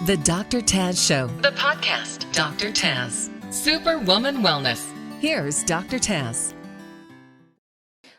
The Dr. Taz Show, the podcast. Dr. Taz, Superwoman Wellness. Here's Dr. Taz.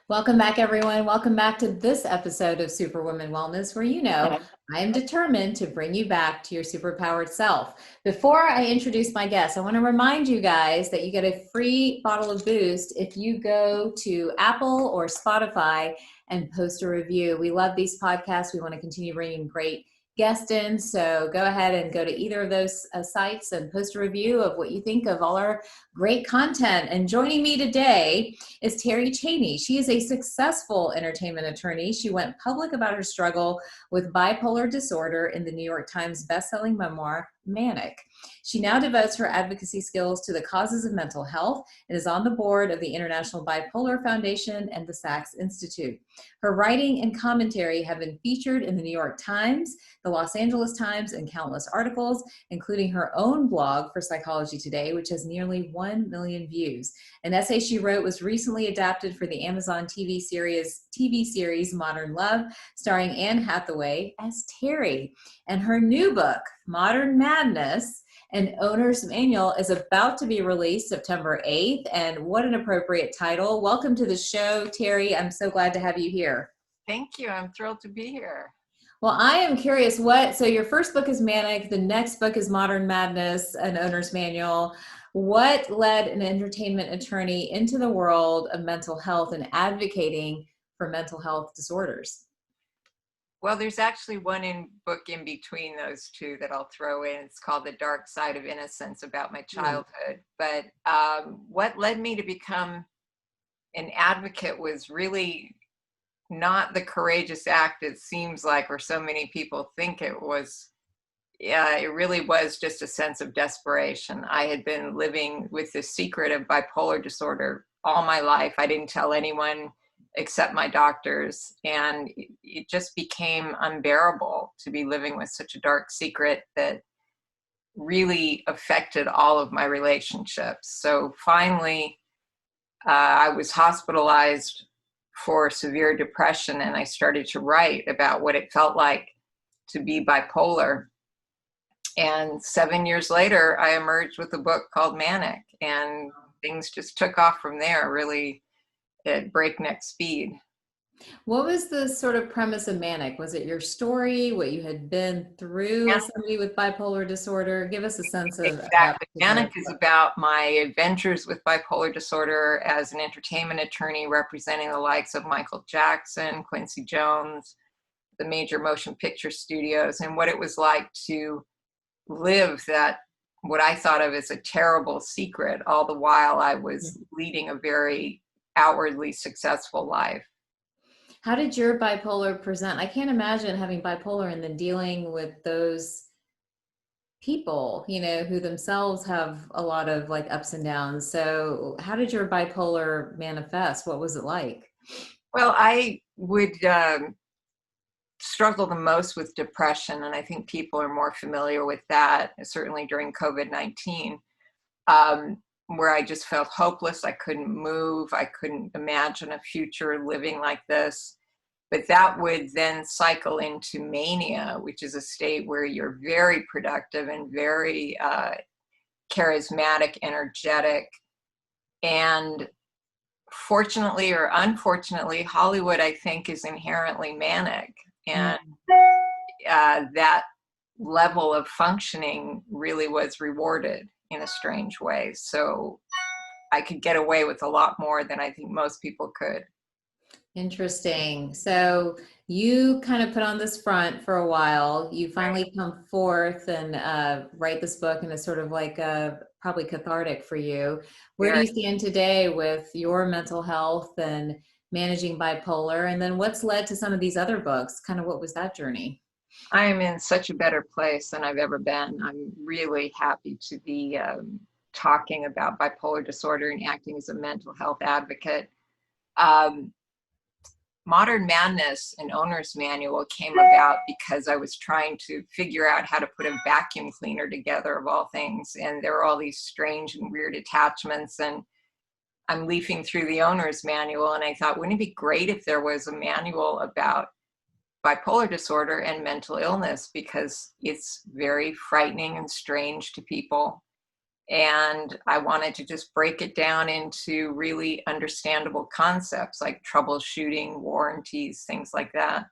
Welcome back, everyone. Welcome back to this episode of Superwoman Wellness, where I am determined to bring you back to your superpowered self. Before I introduce my guest, I want to remind you guys that you get a free bottle of Boost if you go to Apple or Spotify and post a review. We love these podcasts. We want to continue bringing great guests in. So go ahead and go to either of those sites and post a review of what you think of all our great content. And joining me today is Terri Cheney. She is a successful entertainment attorney. She went public about her struggle with bipolar disorder in the New York Times bestselling memoir, Manic. She now devotes her advocacy skills to the causes of mental health and is on the board of the International Bipolar Foundation and the Sachs Institute. Her writing and commentary have been featured in the New York Times, the Los Angeles Times, and countless articles, including her own blog for Psychology Today, which has nearly 1 million views. An essay she wrote was recently adapted for the Amazon TV series Modern Love, starring Anne Hathaway as Terri. And her new book, Modern Madness, an owner's manual, is about to be released September 8th. And what an appropriate title. Welcome to the show, Terri. I'm so glad to have you here. Thank you. I'm thrilled to be here. Well, I am curious so your first book is Manic, the next book is Modern Madness, an owner's manual. What led an entertainment attorney into the world of mental health and advocating for mental health disorders? Well, there's actually one book in between those two that I'll throw in. It's called The Dark Side of Innocence, about my childhood. But what led me to become an advocate was really not the courageous act it seems like, or so many people think it was. Yeah, it really was just a sense of desperation. I had been living with the secret of bipolar disorder all my life. I didn't tell anyone except my doctors, and it just became unbearable to be living with such a dark secret that really affected all of my relationships. So finally, I was hospitalized for severe depression, and I started to write about what it felt like to be bipolar. And 7 years later, I emerged with a book called Manic, and things just took off from there, really at breakneck speed. What was the sort of premise of Manic? Was it your story, what you had been through as somebody with bipolar disorder? Give us a sense of Exactly. Manic is about my adventures with bipolar disorder as an entertainment attorney representing the likes of Michael Jackson, Quincy Jones, the major motion picture studios, and what it was like to live that, what I thought of as a terrible secret, all the while I was leading a very outwardly successful life. How did your bipolar present? I can't imagine having bipolar and then dealing with those people, who themselves have a lot of like ups and downs. So how did your bipolar manifest? What was it like? Well, I would struggle the most with depression, and I think people are more familiar with that, certainly during COVID-19. Where I just felt hopeless. I couldn't move. I couldn't imagine a future living like this. But that would then cycle into mania, which is a state where you're very productive and very charismatic, energetic. And fortunately or unfortunately, Hollywood, I think, is inherently manic. And that level of functioning really was rewarded in a strange way. So I could get away with a lot more than I think most people could. Interesting. So you kind of put on this front for a while. You finally come forth and write this book, and it's sort of like probably cathartic for you. Where do you stand today with your mental health and managing bipolar? And then what's led to some of these other books? Kind of what was that journey? I am in such a better place than I've ever been. I'm really happy to be talking about bipolar disorder and acting as a mental health advocate. Modern Madness, an owner's manual, came about because I was trying to figure out how to put a vacuum cleaner together, of all things. And there are all these strange and weird attachments. And I'm leafing through the owner's manual, and I thought, wouldn't it be great if there was a manual about bipolar disorder and mental illness because it's very frightening and strange to people. And I wanted to just break it down into really understandable concepts like troubleshooting, warranties, things like that.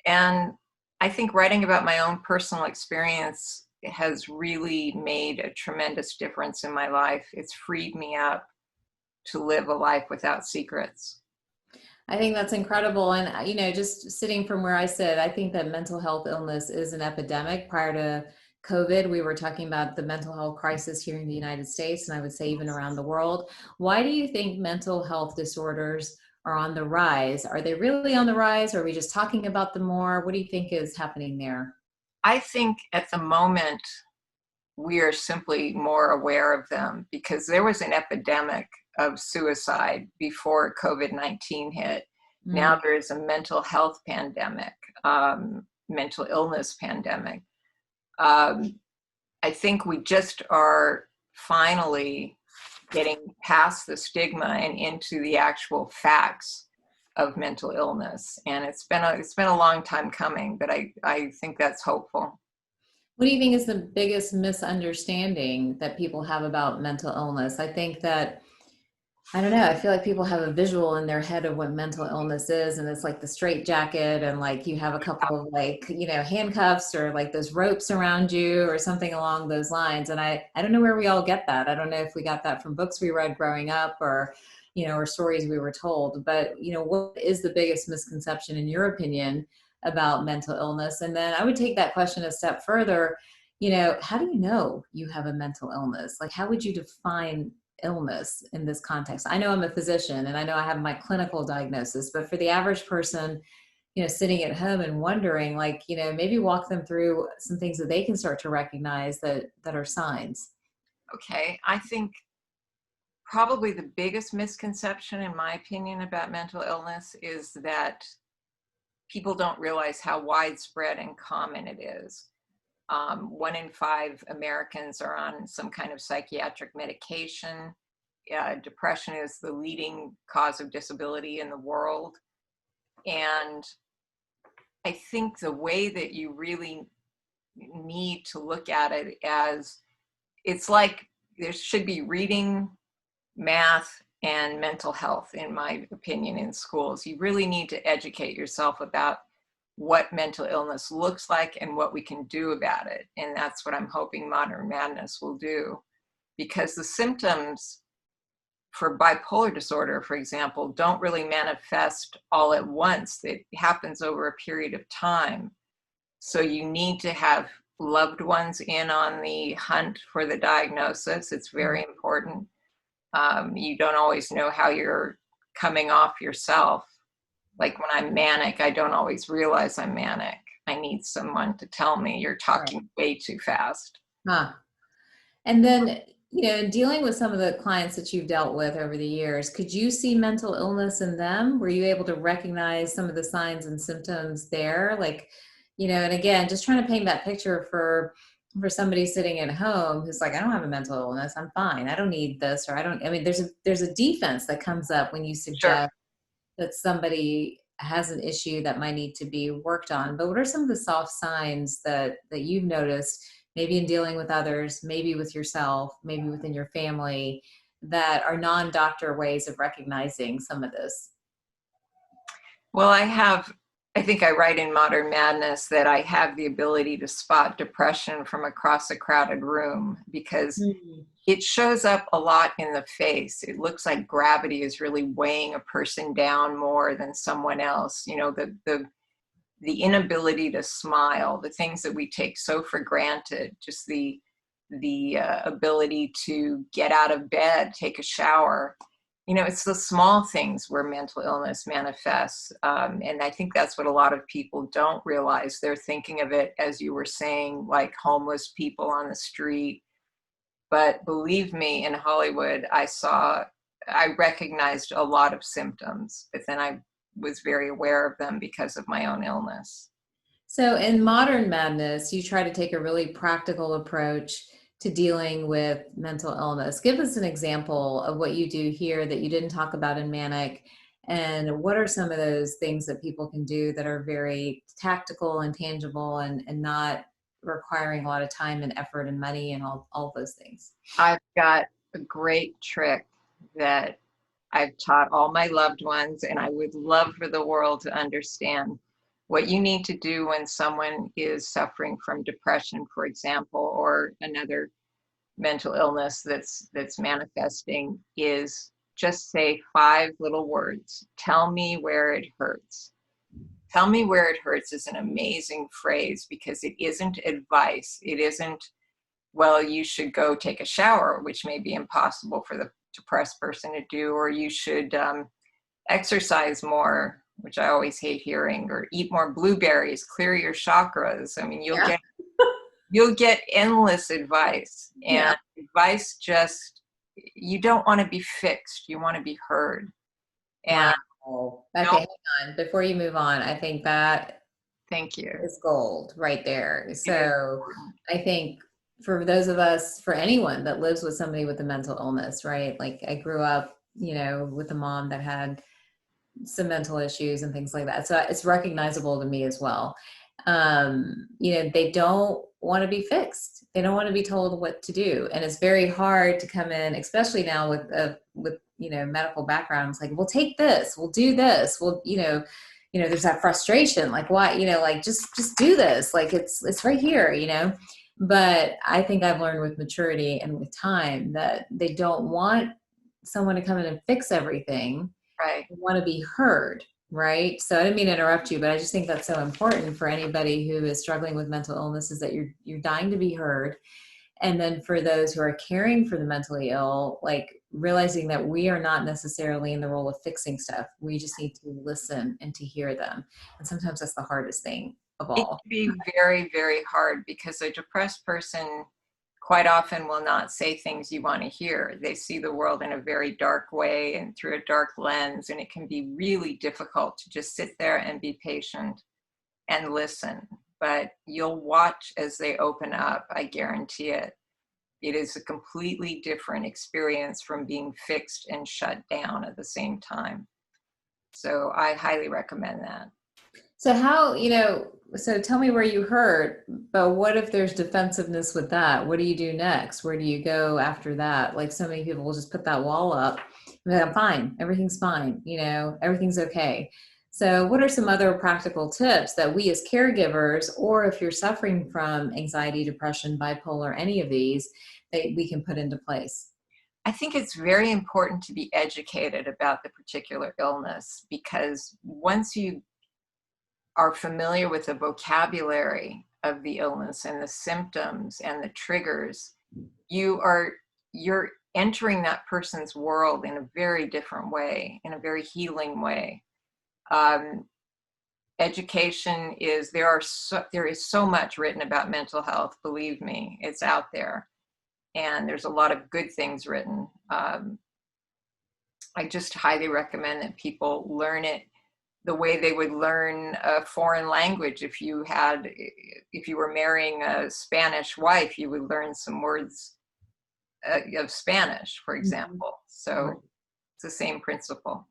And I think writing about my own personal experience has really made a tremendous difference in my life. It's freed me up to live a life without secrets. I think that's incredible. And, just sitting from where I sit, I think that mental health illness is an epidemic. Prior to COVID, we were talking about the mental health crisis here in the United States, and I would say even around the world. Why do you think mental health disorders are on the rise? Are they really on the rise? Or are we just talking about them more? What do you think is happening there? I think at the moment, we are simply more aware of them because there was an epidemic of suicide before COVID-19 hit. Now there is a mental health pandemic, mental illness pandemic. I think we just are finally getting past the stigma and into the actual facts of mental illness. And it's been a long time coming, but I think that's hopeful. What do you think is the biggest misunderstanding that people have about mental illness? I think that, I don't know, I feel like people have a visual in their head of what mental illness is, and it's like the straight jacket, and like you have a couple of handcuffs or like those ropes around you or something along those lines. And I don't know where we all get that. I don't know if we got that from books we read growing up or stories we were told. But, what is the biggest misconception in your opinion about mental illness? And then I would take that question a step further. How do you know you have a mental illness? Like, how would you define illness in this context? I know I'm a physician and I know I have my clinical diagnosis, but for the average person, sitting at home and wondering, maybe walk them through some things that they can start to recognize that are signs. Okay, I think probably the biggest misconception, in my opinion, about mental illness is that people don't realize how widespread and common it is. 1 in 5 Americans are on some kind of psychiatric medication. Depression is the leading cause of disability in the world. And I think the way that you really need to look at it as, it's like there should be reading, math, and mental health, in my opinion, in schools. You really need to educate yourself about what mental illness looks like and what we can do about it. And that's what I'm hoping Modern Madness will do. Because the symptoms for bipolar disorder, for example, don't really manifest all at once. It happens over a period of time. So you need to have loved ones in on the hunt for the diagnosis. It's very important. You don't always know how you're coming off yourself. Like when I'm manic, I don't always realize I'm manic. I need someone to tell me you're talking way too fast. Huh. And then, dealing with some of the clients that you've dealt with over the years, could you see mental illness in them? Were you able to recognize some of the signs and symptoms there? And again, just trying to paint that picture for somebody sitting at home who's like, I don't have a mental illness. I'm fine. I don't need this, or there's a defense that comes up when you suggest that somebody has an issue that might need to be worked on. But what are some of the soft signs that you've noticed, maybe in dealing with others, maybe with yourself, maybe within your family, that are non-doctor ways of recognizing some of this? Well, I think I write in Modern Madness that I have the ability to spot depression from across a crowded room because it shows up a lot in the face. It looks like gravity is really weighing a person down more than someone else. The inability to smile, the things that we take so for granted, just the ability to get out of bed, take a shower. It's the small things where mental illness manifests. And I think that's what a lot of people don't realize. They're thinking of it, as you were saying, like homeless people on the street. But believe me, in Hollywood, I recognized a lot of symptoms, but then I was very aware of them because of my own illness. So in Modern Madness, you try to take a really practical approach to dealing with mental illness. Give us an example of what you do here that you didn't talk about in Manic, And what are some of those things that people can do that are very tactical and tangible and not requiring a lot of time and effort and money and all those things? I've got a great trick that I've taught all my loved ones, and I would love for the world to understand. What you need to do when someone is suffering from depression, for example, or another mental illness that's manifesting, is just say 5 little words. Tell me where it hurts. Tell me where it hurts is an amazing phrase, because it isn't advice. It isn't, well, you should go take a shower, which may be impossible for the depressed person to do, or you should exercise more, which I always hate hearing, or eat more blueberries, clear your chakras. I mean, you'll get endless advice, and advice just, you don't want to be fixed. You want to be heard. And wow. Okay, hang on. Before you move on, I think that thank you. is gold right there. So I think for those of us, for anyone that lives with somebody with a mental illness, right? Like I grew up, with a mom that had some mental issues and things like that. So it's recognizable to me as well. They don't want to be fixed. They don't want to be told what to do. And it's very hard to come in, especially now with medical backgrounds, like, we'll take this, we'll do this. We'll, there's that frustration, like, why, like, just do this. Like it's right here, but I think I've learned with maturity and with time that they don't want someone to come in and fix everything. Right. They want to be heard. Right. So I didn't mean to interrupt you, but I just think that's so important for anybody who is struggling with mental illness, is that you're dying to be heard. And then for those who are caring for the mentally ill, like realizing that we are not necessarily in the role of fixing stuff. We just need to listen and to hear them. And sometimes that's the hardest thing of all. It can be very, very hard, because a depressed person quite often will not say things you want to hear. They see the world in a very dark way and through a dark lens, and it can be really difficult to just sit there and be patient and listen. But you'll watch as they open up, I guarantee it. It is a completely different experience from being fixed and shut down at the same time. So I highly recommend that. So how, so tell me where you hurt, but what if there's defensiveness with that? What do you do next? Where do you go after that? Like, so many people will just put that wall up and be like, I'm fine. Everything's fine. Everything's okay. So what are some other practical tips that we as caregivers, or if you're suffering from anxiety, depression, bipolar, any of these, that we can put into place? I think it's very important to be educated about the particular illness, because once you are familiar with the vocabulary of the illness and the symptoms and the triggers, you're entering that person's world in a very different way, in a very healing way. Education is, there is so much written about mental health. Believe me, it's out there, and there's a lot of good things written. I just highly recommend that people learn it the way they would learn a foreign language. If you were marrying a Spanish wife, you would learn some words of Spanish, for example. So it's the same principle.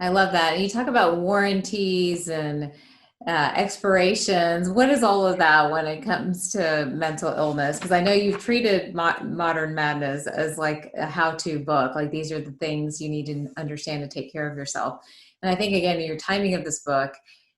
I love that. And you talk about warranties and expirations. What is all of that when it comes to mental illness? Because I know you've treated Modern Madness as like a how-to book. Like, these are the things you need to understand to take care of yourself. And I think, again, your timing of this book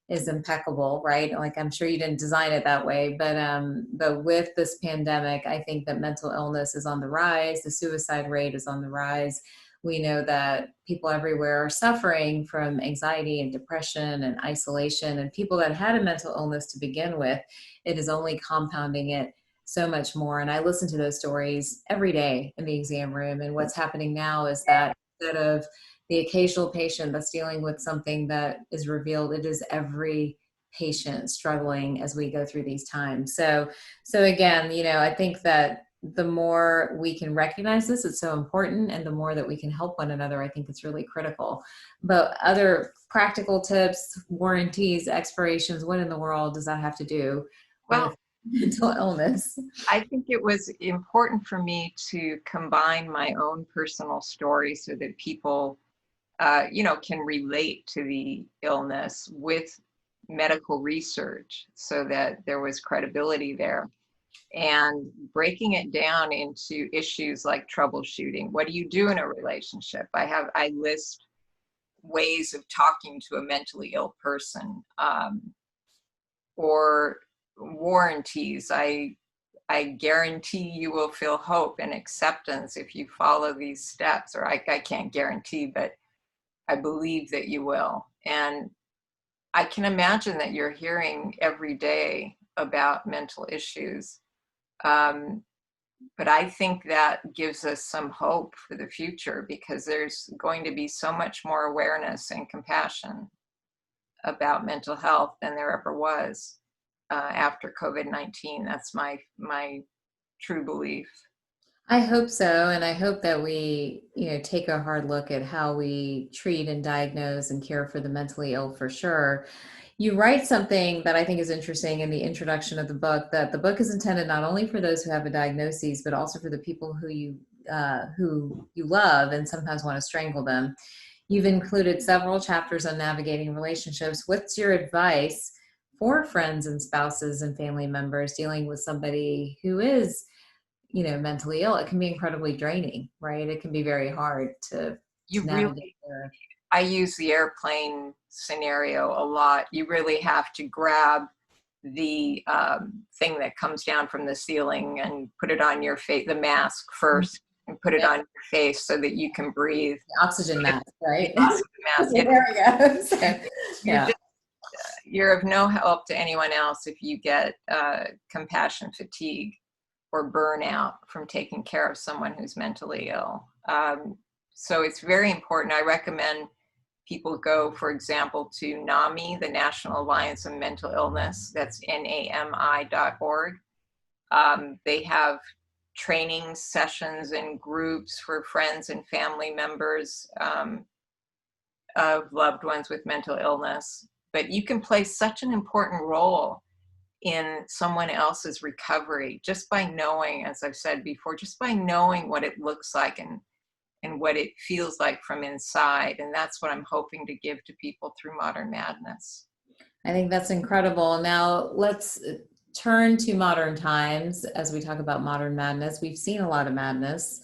is impeccable, right? Like, I'm sure you didn't design it that way, but with this pandemic, I think that mental illness is on the rise. The suicide rate is on the rise. We know that people everywhere are suffering from anxiety and depression and isolation, and people that had a mental illness to begin with, it is only compounding it so much more. And I listen to those stories every day in the exam room. And what's happening now is that instead of the occasional patient that's dealing with something that is revealed, it is every patient struggling as we go through these times. So again, I think that the more we can recognize this, it's so important. And the more that we can help one another, I think it's really critical. But other practical tips, warranties, expirations, what in the world does that have to do with mental illness? I think it was important for me to combine my own personal story so that people can relate to the illness with medical research so that there was credibility there. And breaking it down into issues like troubleshooting. What do you do in a relationship? I list ways of talking to a mentally ill person, or warranties. I guarantee you will feel hope and acceptance if you follow these steps, or I can't guarantee, but I believe that you will. And I can imagine that you're hearing every day about mental issues. But I think that gives us some hope for the future, because there's going to be so much more awareness and compassion about mental health than there ever was after COVID-19. That's my true belief. I hope so, and I hope that we, take a hard look at how we treat and diagnose and care for the mentally ill for sure. You write something that I think is interesting in the introduction of the book, that the book is intended not only for those who have a diagnosis, but also for the people who you love and sometimes want to strangle them. You've included several chapters on navigating relationships. What's your advice for friends and spouses and family members dealing with somebody who is, mentally ill? It can be incredibly draining, right? It can be very hard to navigate. I use the airplane scenario a lot. You really have to grab the thing that comes down from the ceiling and put it on your face, the mask first, and put it on your face so that you can breathe. The oxygen mask, right? The oxygen mask. Yeah. There we go. So, you're of no help to anyone else if you get compassion fatigue or burnout from taking care of someone who's mentally ill. So it's very important. I recommend people go, for example, to NAMI, the National Alliance of Mental Illness. That's NAMI.org. They have training sessions and groups for friends and family members of loved ones with mental illness. But you can play such an important role in someone else's recovery just by knowing, as I've said before, just by knowing what it looks like and what it feels like from inside. And that's what I'm hoping to give to people through Modern Madness. I think that's incredible. Now let's turn to modern times as we talk about Modern Madness. We've seen a lot of madness,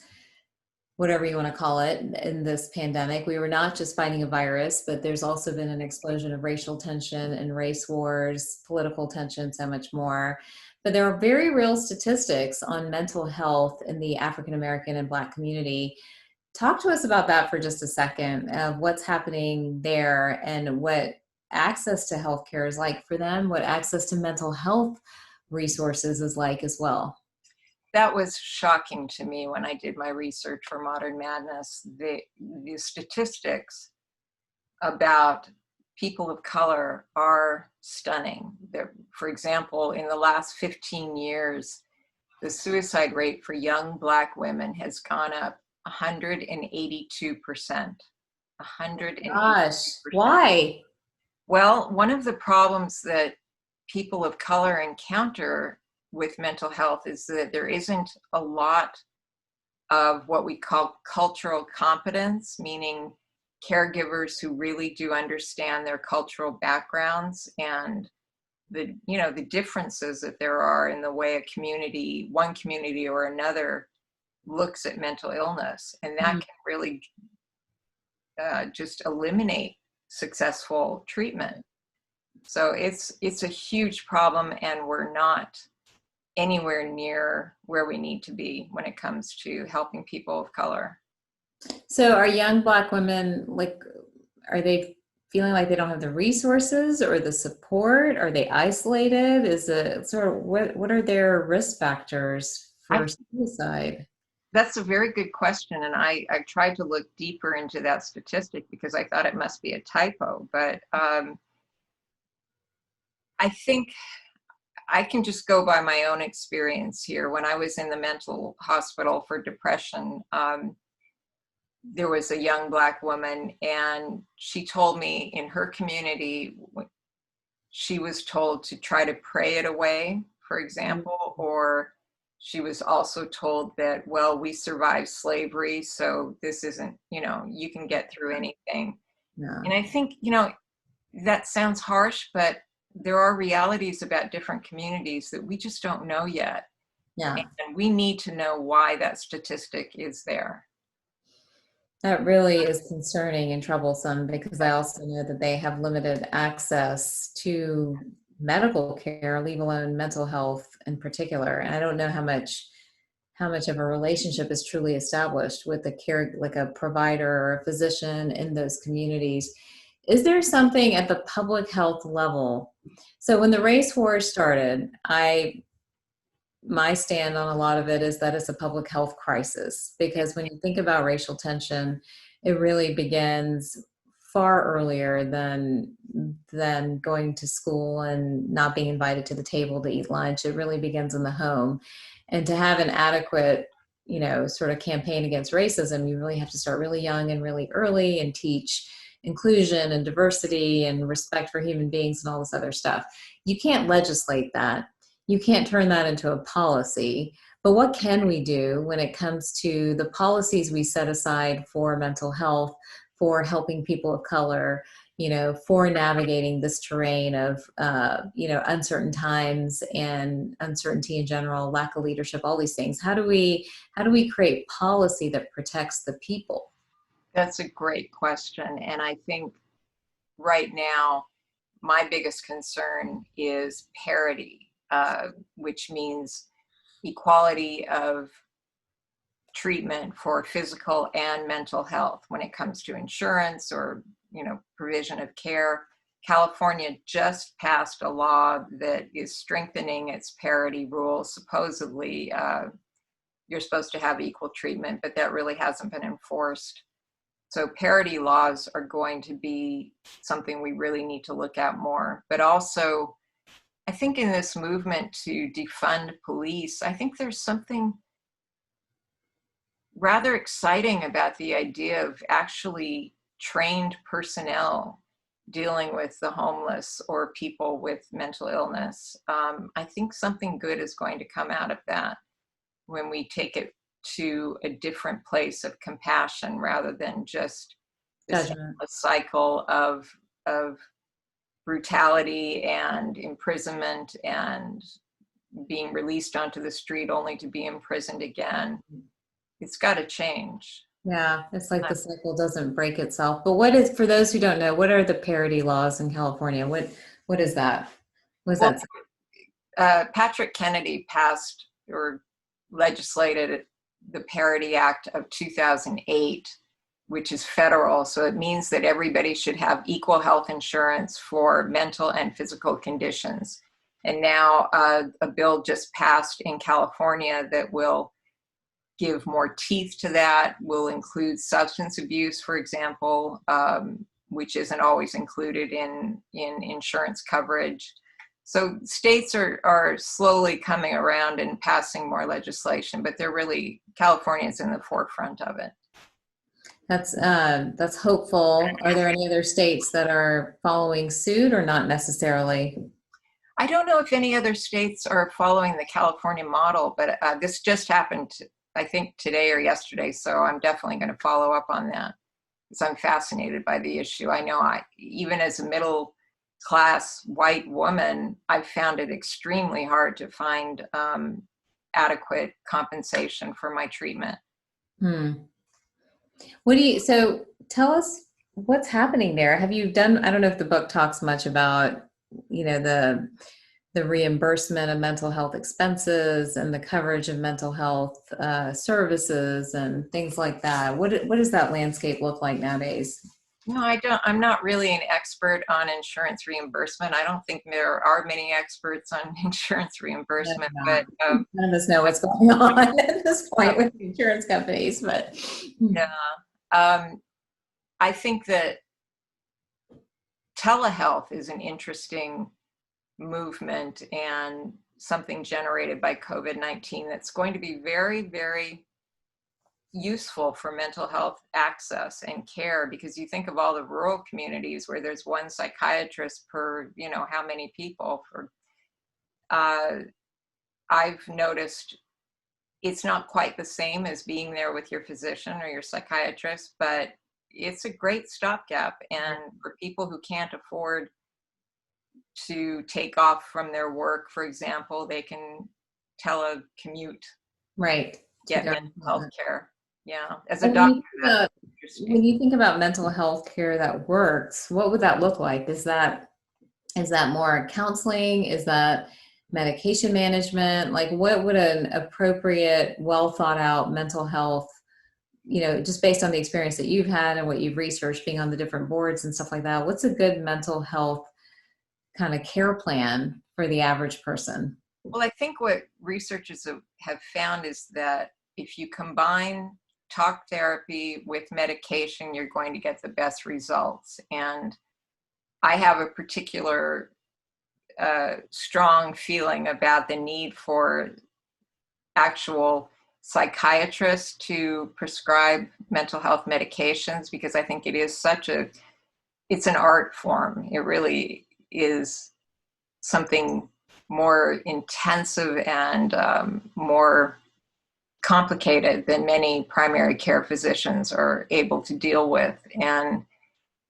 whatever you want to call it, in this pandemic. We were not just fighting a virus, but there's also been an explosion of racial tension and race wars, political tension, so much more. But there are very real statistics on mental health in the African American and Black community. Talk to us about that for just a second, of what's happening there and what access to healthcare is like for them, what access to mental health resources is like as well. That was shocking to me when I did my research for Modern Madness. The statistics about people of color are stunning. For example, in the last 15 years, the suicide rate for young Black women has gone up 182%. 182%. Gosh, why? Well, one of the problems that people of color encounter with mental health is that there isn't a lot of what we call cultural competence, meaning caregivers who really do understand their cultural backgrounds and the differences that there are in the way one community or another looks at mental illness. And that can really just eliminate successful treatment. So it's a huge problem, and we're not anywhere near where we need to be when it comes to helping people of color. So are young Black women, are they feeling like they don't have the resources or the support? Are they isolated? Is it sort of, what are their risk factors for suicide? That's a very good question. And I tried to look deeper into that statistic because I thought it must be a typo. But I think I can just go by my own experience here. When I was in the mental hospital for depression, there was a young Black woman, and she told me in her community, she was told to try to pray it away, for example, or she was also told that, well, we survived slavery, so this isn't, you can get through anything. Yeah. And I think, that sounds harsh, but there are realities about different communities that we just don't know yet. Yeah. And we need to know why that statistic is there. That really is concerning and troublesome, because I also know that they have limited access to medical care, leave alone mental health in particular. And I don't know how much of a relationship is truly established with a care, like a provider or a physician in those communities. Is there something at the public health level? So when the race war started, my stand on a lot of it is that it's a public health crisis, because when you think about racial tension, it really begins far earlier than going to school and not being invited to the table to eat lunch. It really begins in the home. And to have an adequate, sort of campaign against racism, you really have to start really young and really early and teach inclusion and diversity and respect for human beings and all this other stuff. You can't legislate that. You can't turn that into a policy. But what can we do when it comes to the policies we set aside for mental health, for helping people of color, for navigating this terrain of, uncertain times and uncertainty in general, lack of leadership, all these things? How do we create policy that protects the people? That's a great question. And I think right now, my biggest concern is parity, which means equality of treatment for physical and mental health when it comes to insurance or, provision of care. California just passed a law that is strengthening its parity rules. Supposedly, you're supposed to have equal treatment, but that really hasn't been enforced. So parity laws are going to be something we really need to look at more. But also, I think in this movement to defund police, I think there's something rather exciting about the idea of actually trained personnel dealing with the homeless or people with mental illness. I think something good is going to come out of that when we take it to a different place of compassion rather than just this cycle of brutality and imprisonment and being released onto the street only to be imprisoned again. It's got to change. Yeah, it's like the cycle doesn't break itself. But for those who don't know, what are the parity laws in California? What is that? What is that? Patrick Kennedy passed or legislated the Parity Act of 2008, which is federal. So it means that everybody should have equal health insurance for mental and physical conditions. And now a bill just passed in California that will give more teeth to that, will include substance abuse, for example, which isn't always included in insurance coverage. So states are slowly coming around and passing more legislation, but California's in the forefront of it. That's hopeful. Are there any other states that are following suit, or not necessarily? I don't know if any other states are following the California model, but this just happened, I think today or yesterday. So I'm definitely going to follow up on that because I'm fascinated by the issue. I know even as a middle class white woman, I've found it extremely hard to find adequate compensation for my treatment. So tell us what's happening there. Have you done, I don't know if the book talks much about, the reimbursement of mental health expenses and the coverage of mental health services and things like that. What does that landscape look like nowadays? No, I don't. I'm not really an expert on insurance reimbursement. I don't think there are many experts on insurance reimbursement, but none of us know what's going on at this point with insurance companies. But yeah, I think that telehealth is an interesting movement and something generated by COVID-19 that's going to be very, very useful for mental health access and care, because you think of all the rural communities where there's one psychiatrist per how many people. I've noticed it's not quite the same as being there with your physician or your psychiatrist, but it's a great stopgap. And for people who can't afford to take off from their work, for example, they can telecommute, Right. get mental health care. Yeah. As a And doctor, that's interesting. when you think about mental health care that works, what would that look like? Is that more counseling? Is that medication management? Like, what would an appropriate, well thought out mental health, just based on the experience that you've had and what you've researched being on the different boards and stuff like that, what's a good mental health kind of care plan for the average person? Well, I think what researchers have found is that if you combine talk therapy with medication, you're going to get the best results. And I have a particular strong feeling about the need for actual psychiatrists to prescribe mental health medications, because I think it is it's an art form. It really is something more intensive and more complicated than many primary care physicians are able to deal with. And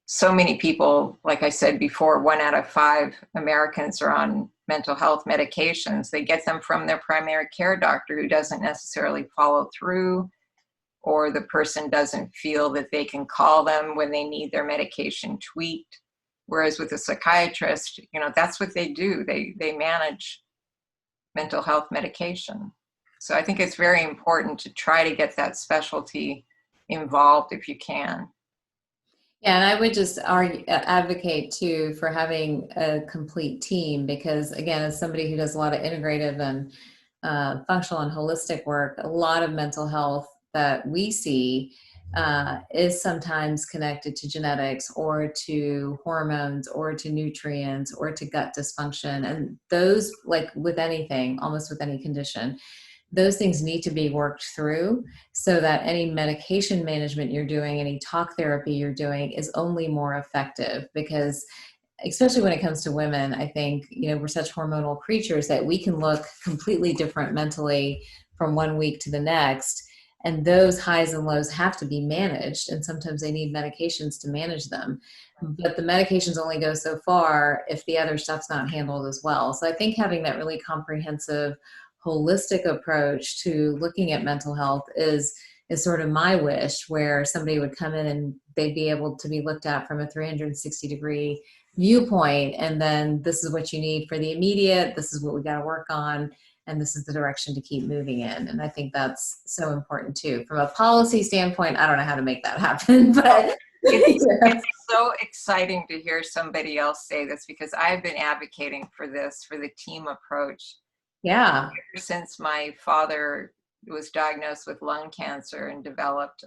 so many people, like I said before, 1 out of 5 Americans are on mental health medications. They get them from their primary care doctor, who doesn't necessarily follow through, or the person doesn't feel that they can call them when they need their medication tweaked. Whereas with a psychiatrist, that's what they do. They manage mental health medication. So I think it's very important to try to get that specialty involved if you can. Yeah, and I would just advocate too for having a complete team, because again, as somebody who does a lot of integrative and functional and holistic work, a lot of mental health that we see is sometimes connected to genetics or to hormones or to nutrients or to gut dysfunction. And those, like with anything, almost with any condition, those things need to be worked through so that any medication management you're doing, any talk therapy you're doing is only more effective. Because especially when it comes to women, I think, we're such hormonal creatures that we can look completely different mentally from one week to the next. And those highs and lows have to be managed. And sometimes they need medications to manage them. But the medications only go so far if the other stuff's not handled as well. So I think having that really comprehensive, holistic approach to looking at mental health is sort of my wish, where somebody would come in and they'd be able to be looked at from a 360-degree viewpoint. And then this is what you need for the immediate. This is what we got to work on. And this is the direction to keep moving in. And I think that's so important too. From a policy standpoint, I don't know how to make that happen, but it's so exciting to hear somebody else say this, because I've been advocating for this, for the team approach. Yeah. Ever since my father was diagnosed with lung cancer and developed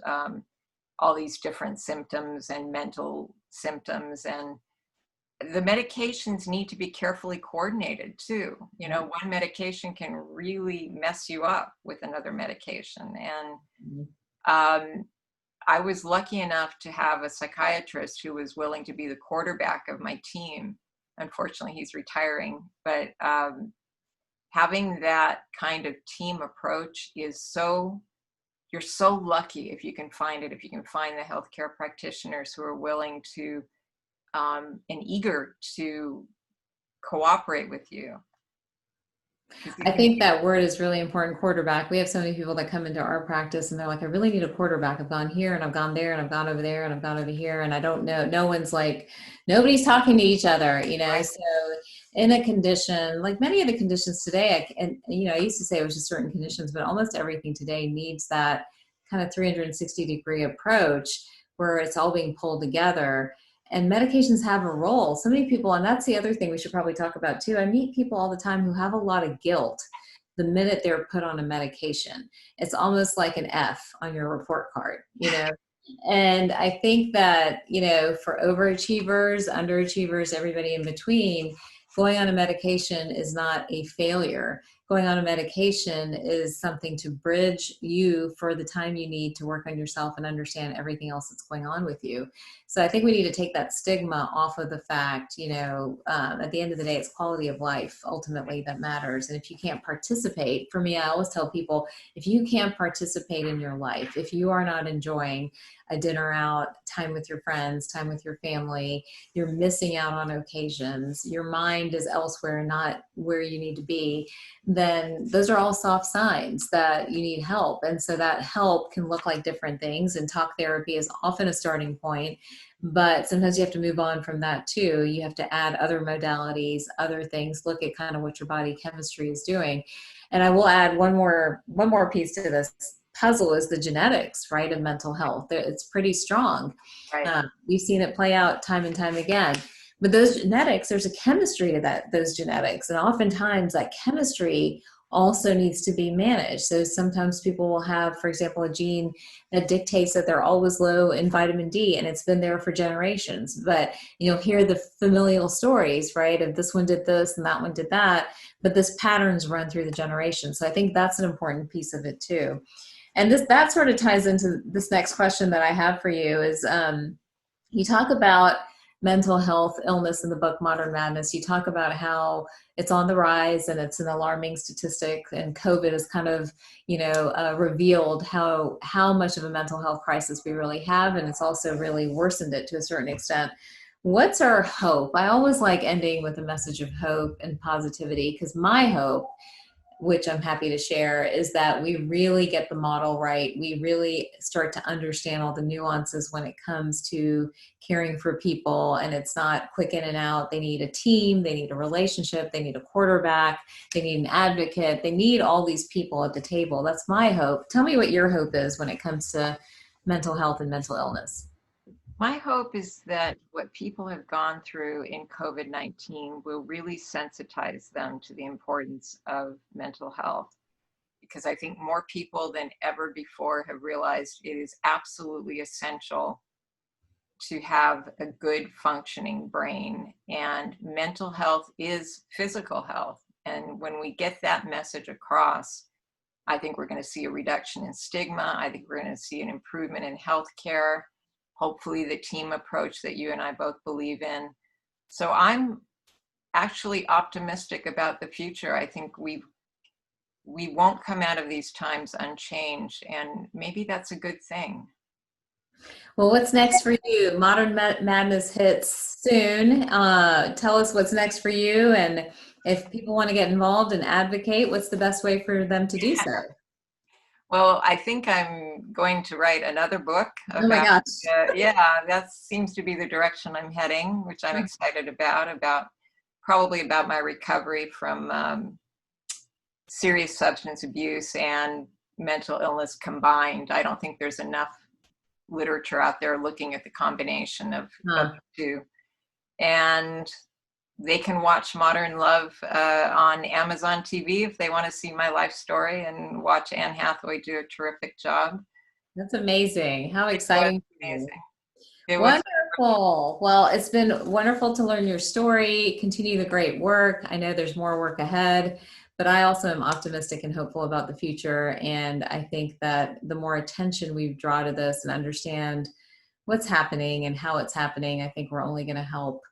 all these different symptoms and mental symptoms, and the medications need to be carefully coordinated too. One medication can really mess you up with another medication. And I was lucky enough to have a psychiatrist who was willing to be the quarterback of my team. Unfortunately, he's retiring, but having that kind of team approach is you're so lucky if you can find it, if you can find the healthcare practitioners who are willing to and eager to cooperate with you. I think that word is really important, quarterback. We have so many people that come into our practice and they're like, I really need a quarterback. I've gone here and I've gone there and I've gone over there and I've gone over here. And I don't know, nobody's talking to each other, Right. So in a condition, like many of the conditions today, I used to say it was just certain conditions, but almost everything today needs that kind of 360-degree approach where it's all being pulled together. And medications have a role. So many people, and that's the other thing we should probably talk about too. I meet people all the time who have a lot of guilt the minute they're put on a medication. It's almost like an F on your report card, And I think that, for overachievers, underachievers, everybody in between, going on a medication is not a failure. going on a medication is something to bridge you for the time you need to work on yourself and understand everything else that's going on with you. So I think we need to take that stigma off of the fact, at the end of the day, it's quality of life ultimately that matters. And if you can't participate, for me, I always tell people, if you can't participate in your life, if you are not enjoying a dinner out, time with your friends, time with your family, you're missing out on occasions, your mind is elsewhere, not where you need to be, then those are all soft signs that you need help. And so that help can look like different things, and talk therapy is often a starting point, but sometimes you have to move on from that too. You have to add other modalities, other things, look at kind of what your body chemistry is doing. And I will add one more piece to this puzzle is the genetics, right, of mental health. It's pretty strong. Right. We've seen it play out time and time again. But those genetics, there's a chemistry to those genetics. And oftentimes that chemistry also needs to be managed. So sometimes people will have, for example, a gene that dictates that they're always low in vitamin D, and it's been there for generations. But you'll hear the familial stories, right, of this one did this and that one did that, but this patterns run through the generations. So I think that's an important piece of it too. And that sort of ties into this next question that I have for you is, you talk about mental health illness in the book, Modern Madness. You talk about how it's on the rise and it's an alarming statistic, and COVID has kind of, revealed how much of a mental health crisis we really have. And it's also really worsened it to a certain extent. What's our hope? I always like ending with a message of hope and positivity, because my hope, which I'm happy to share, is that we really get the model right. We really start to understand all the nuances when it comes to caring for people. And it's not quick in and out. They need a team, they need a relationship, they need a quarterback, they need an advocate, they need all these people at the table. That's my hope. Tell me what your hope is when it comes to mental health and mental illness. My hope is that what people have gone through in COVID-19 will really sensitize them to the importance of mental health, because I think more people than ever before have realized it is absolutely essential to have a good functioning brain, and mental health is physical health. And when we get that message across, I think we're going to see a reduction in stigma. I think we're going to see an improvement in healthcare. Hopefully the team approach that you and I both believe in. So I'm actually optimistic about the future. I think we won't come out of these times unchanged, and maybe that's a good thing. Well, what's next for you? Modern Madness hits soon. Tell us what's next for you, and if people want to get involved and advocate, what's the best way for them to do so? Well, I think I'm going to write another book about, oh my gosh. That seems to be the direction I'm heading, which I'm excited about probably about my recovery from serious substance abuse and mental illness combined. I don't think there's enough literature out there looking at the combination of the two. And they can watch Modern Love on Amazon TV if they want to see my life story, and watch Anne Hathaway do a terrific job. That's amazing. How exciting. Amazing. Wonderful. Well, it's been wonderful to learn your story. Continue the great work. I know there's more work ahead, but I also am optimistic and hopeful about the future. And I think that the more attention we draw to this and understand what's happening and how it's happening, I think we're only going to help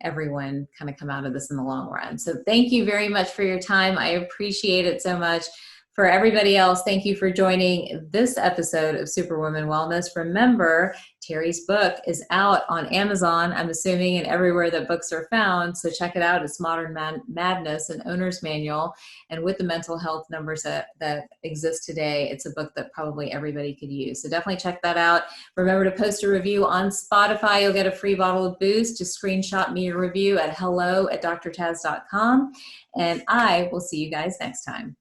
everyone kind of come out of this in the long run. So thank you very much for your time. I appreciate it so much. For everybody else, thank you for joining this episode of Superwoman Wellness. Remember, Terry's book is out on Amazon, I'm assuming, and everywhere that books are found. So check it out. It's Modern Madness, an owner's manual. And with the mental health numbers that exist today, it's a book that probably everybody could use. So definitely check that out. Remember to post a review on Spotify. You'll get a free bottle of booze. Just screenshot me your review at hello@drtaz.com. And I will see you guys next time.